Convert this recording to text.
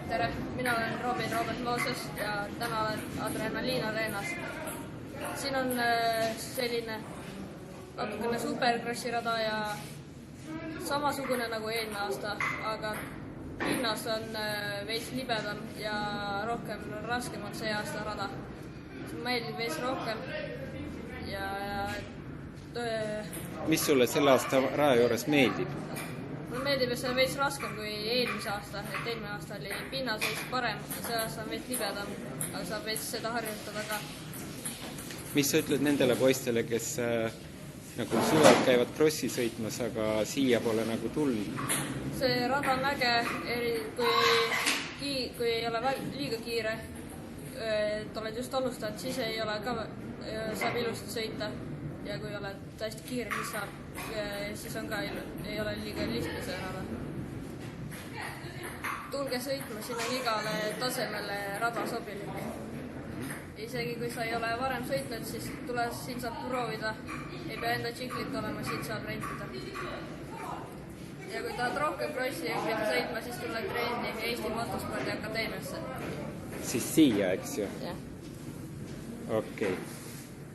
Tere, mina olen Robert Moses ja täna olen Adrenaliin Areenas. Siin on selline natukene superkrossi rada ja samasugune nagu eelmine aasta, aga pinnas on veits libedam ja rohkem raskem on see aasta rada. Meeldib veits rohkem ja mis sulle selle aasta raja juures meeldib? Mulle meeldib, et see on veits raskem kui eelmise aasta, et eelmine aasta oli pinnas veits parem ja see aasta on veits libedam, aga saab veits seda harjutada ka. Mis sa ütled nendele poistele, kes nagu suvel käivad krossi sõitmas, aga siia pole nagu tulnud? See rada on äge, kui ei ole liiga kiire, et oled just alustanud, siis ei ole ka, saab ilusti sõita. Ja kui oled täiesti kiire, siis on ka, ei ole liiga lihtne see rada. Tulge sõitma, siin on igale tasemele rada sobilik. Isegi kui sa ei ole varem sõitnud, siis siin saab proovida. Ei pea enda tšiklit olema, siin saab rentida. Ja kui tahad rohkem krossi õppida sõitma, siis tuleb treeni Eesti Motospordi Akadeemiasse. Siis siia, eks ju? Jah. Okei.